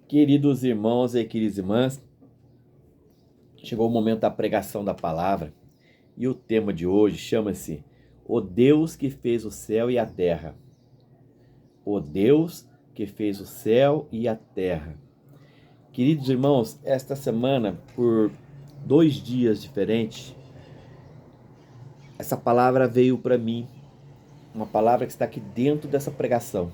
Queridos irmãos e queridas irmãs, chegou o momento da pregação da palavra e o tema de hoje chama-se O Deus que fez o céu e a terra. O Deus que fez o céu e a terra. Queridos irmãos, esta semana, por 2 dias diferentes, essa palavra veio para mim, uma palavra que está aqui dentro dessa pregação.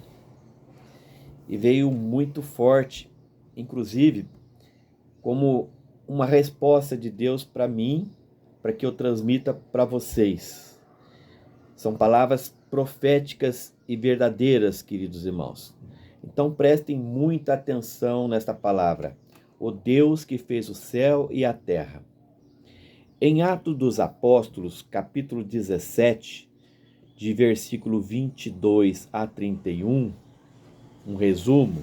E veio muito forte, inclusive, como uma resposta de Deus para mim, para que eu transmita para vocês. São palavras proféticas e verdadeiras, queridos irmãos. Então prestem muita atenção nesta palavra. O Deus que fez o céu e a terra. Em Atos dos Apóstolos, capítulo 17, de versículo 22 a 31, um resumo,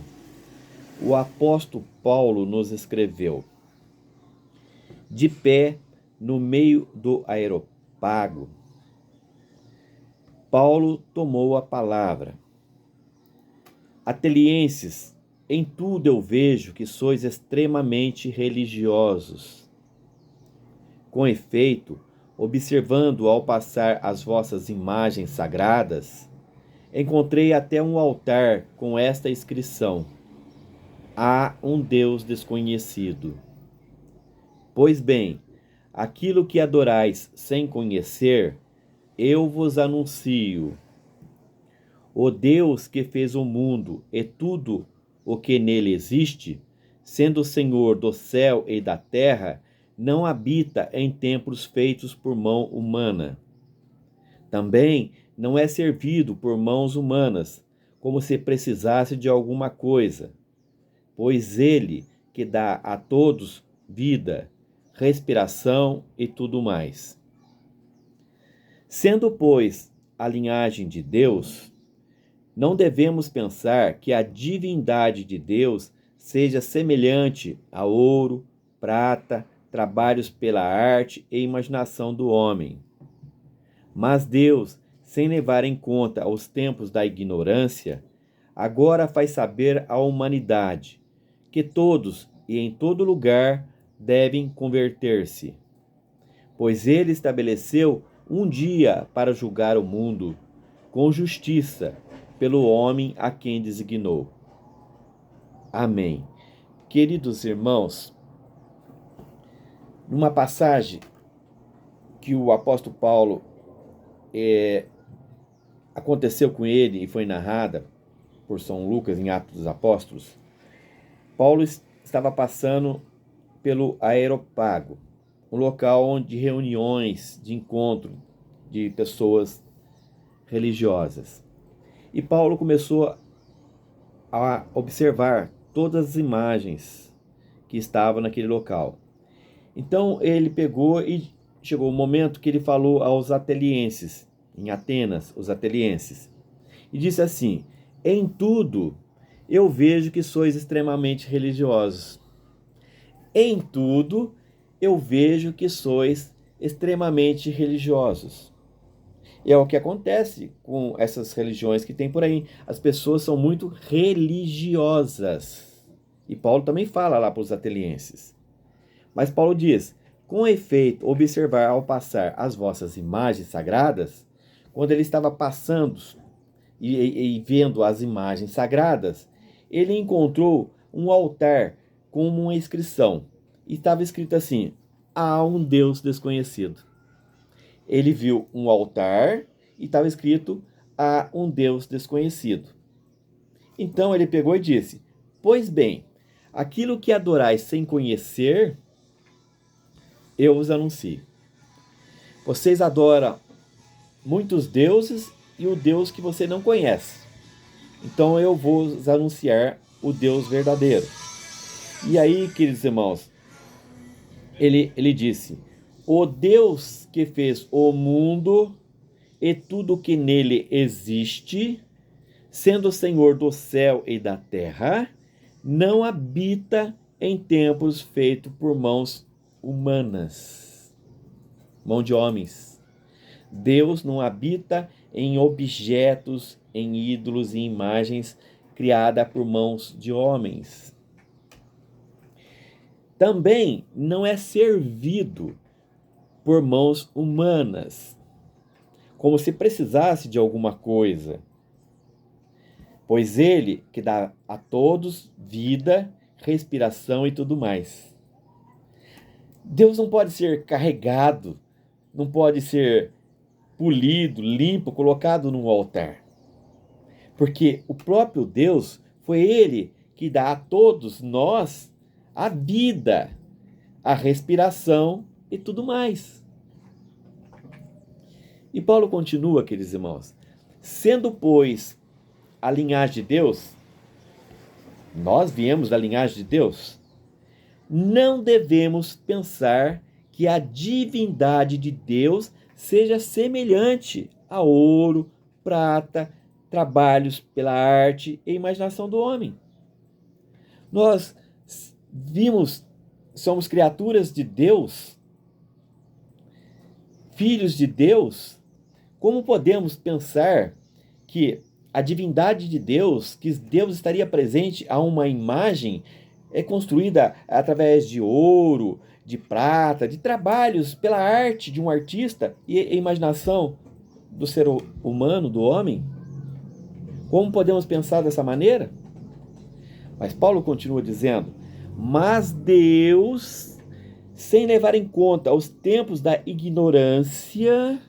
o apóstolo Paulo nos escreveu: de pé no meio do Areópago, Paulo tomou a palavra. Atenienses, em tudo eu vejo que sois extremamente religiosos. Com efeito, observando ao passar as vossas imagens sagradas, encontrei até um altar com esta inscrição: há um Deus desconhecido. Pois bem, aquilo que adorais sem conhecer, eu vos anuncio. O Deus que fez o mundo e tudo o que nele existe, sendo o Senhor do céu e da terra, não habita em templos feitos por mão humana. Também não é servido por mãos humanas, como se precisasse de alguma coisa, pois ele que dá a todos vida, respiração e tudo mais. Sendo, pois, a linhagem de Deus, não devemos pensar que a divindade de Deus seja semelhante a ouro, prata, trabalhos pela arte e imaginação do homem. Mas Deus, sem levar em conta os tempos da ignorância, agora faz saber à humanidade que todos e em todo lugar devem converter-se, pois ele estabeleceu um dia para julgar o mundo com justiça pelo homem a quem designou. Amém. Queridos irmãos, numa passagem que o apóstolo Paulo aconteceu com ele e foi narrada por São Lucas em Atos dos Apóstolos, Paulo estava passando pelo Areópago, um local de reuniões, de encontro de pessoas religiosas. E Paulo começou a observar todas as imagens que estavam naquele local. Então ele pegou e chegou o momento que ele falou aos atenienses, em Atenas, os atenienses, e disse assim: em tudo eu vejo que sois extremamente religiosos. Em tudo eu vejo que sois extremamente religiosos. E é o que acontece com essas religiões que tem por aí. As pessoas são muito religiosas. E Paulo também fala lá para os atenienses. Mas Paulo diz: com efeito, observar ao passar as vossas imagens sagradas, quando ele estava passando e vendo as imagens sagradas, ele encontrou um altar com uma inscrição. E estava escrito assim: há um Deus desconhecido. Ele viu um altar e estava escrito: há um Deus desconhecido. Então ele pegou e disse: pois bem, aquilo que adorais sem conhecer, eu vos anuncio. Vocês adoram muitos deuses e o Deus que você não conhece. Então eu vou vos anunciar o Deus verdadeiro. E aí, queridos irmãos, ele disse: o Deus que fez o mundo e tudo que nele existe, sendo o Senhor do céu e da terra, não habita em templos feitos por mãos humanas, mão de homens. Deus não habita em objetos, em ídolos e imagens criadas por mãos de homens. também não é servido por mãos humanas, como se precisasse de alguma coisa, pois ele que dá a todos vida, respiração e tudo mais. Deus não pode ser carregado, não pode ser polido, limpo, colocado num altar. Porque o próprio Deus foi ele que dá a todos nós a vida, a respiração e tudo mais. E Paulo continua, queridos irmãos, sendo, pois, a linhagem de Deus, nós viemos da linhagem de Deus, não devemos pensar que a divindade de Deus seja semelhante a ouro, prata, trabalhos pela arte e imaginação do homem. Nós somos criaturas de Deus, filhos de Deus. Como podemos pensar que a divindade de Deus, que Deus estaria presente a uma imagem, é construída através de ouro, de prata, de trabalhos pela arte de um artista e a imaginação do ser humano, do homem? Como podemos pensar dessa maneira? Mas Paulo continua dizendo: mas Deus, sem levar em conta os tempos da ignorância,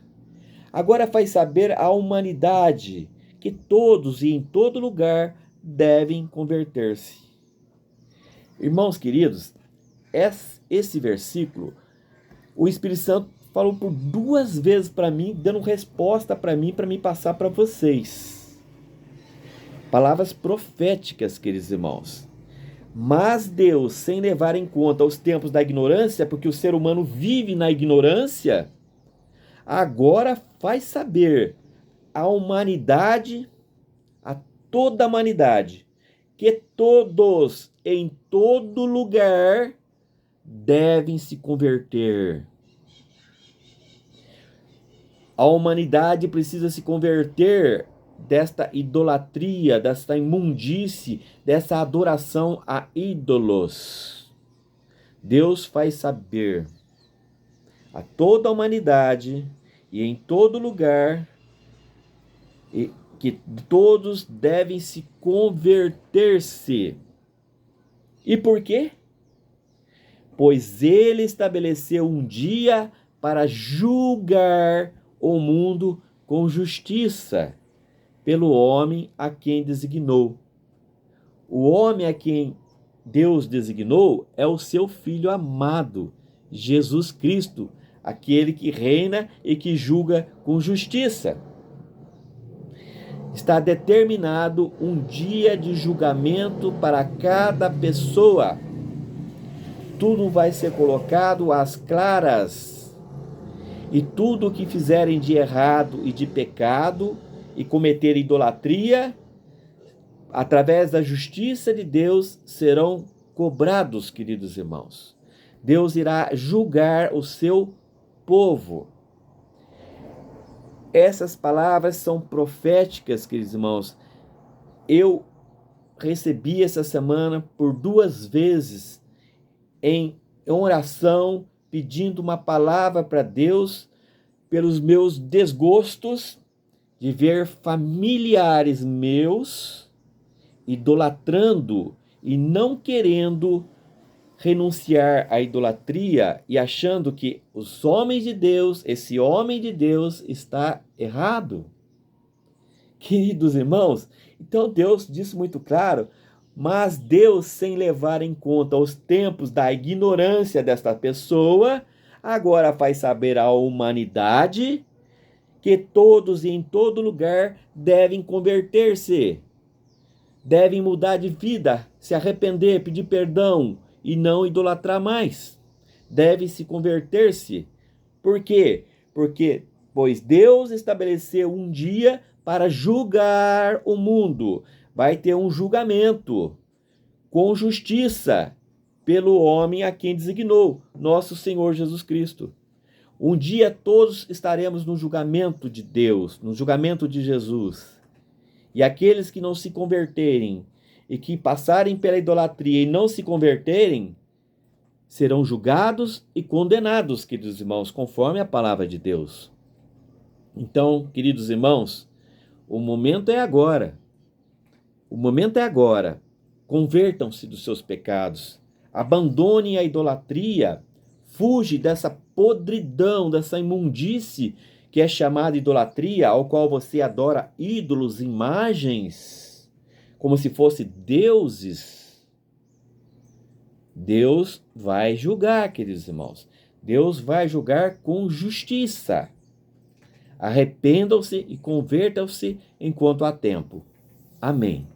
agora faz saber à humanidade que todos e em todo lugar devem converter-se. Irmãos queridos, esse versículo, o Espírito Santo falou por 2 vezes para mim, dando resposta para mim passar para vocês. Palavras proféticas, queridos irmãos. Mas Deus, sem levar em conta os tempos da ignorância, porque o ser humano vive na ignorância, agora faz saber à humanidade, a toda a humanidade, que todos, em todo lugar, devem se converter. A humanidade precisa se converter desta idolatria, desta imundície, dessa adoração a ídolos. Deus faz saber a toda a humanidade e em todo lugar que todos devem se converter-se. E por quê? Pois ele estabeleceu um dia para julgar o mundo com justiça, pelo homem a quem designou. O homem a quem Deus designou é o seu Filho amado, Jesus Cristo, aquele que reina e que julga com justiça. Está determinado um dia de julgamento para cada pessoa. Tudo vai ser colocado às claras. E tudo o que fizerem de errado e de pecado e cometer idolatria, através da justiça de Deus, serão cobrados, queridos irmãos. Deus irá julgar o seu povo. Essas palavras são proféticas, queridos irmãos. Eu recebi essa semana por 2 vezes em oração, pedindo uma palavra para Deus pelos meus desgostos de ver familiares meus idolatrando e não querendo renunciar à idolatria e achando que os homens de Deus, esse homem de Deus está errado. Queridos irmãos, então Deus disse muito claro, mas Deus, sem levar em conta os tempos da ignorância desta pessoa, agora faz saber à humanidade que todos e em todo lugar devem converter-se, devem mudar de vida, se arrepender, pedir perdão e não idolatrar mais. Deve se converter-se. Por quê? Pois Deus estabeleceu um dia para julgar o mundo. Vai ter um julgamento com justiça pelo homem a quem designou, nosso Senhor Jesus Cristo. Um dia todos estaremos no julgamento de Deus, no julgamento de Jesus. E aqueles que não se converterem e que passarem pela idolatria e não se converterem, serão julgados e condenados, queridos irmãos, conforme a palavra de Deus. Então, queridos irmãos, o momento é agora. O momento é agora. Convertam-se dos seus pecados. Abandone a idolatria. Fuge dessa podridão, dessa imundície que é chamada idolatria, ao qual você adora ídolos, imagens, como se fossem deuses. Deus vai julgar, queridos irmãos. Deus vai julgar com justiça. Arrependam-se e convertam-se enquanto há tempo. Amém.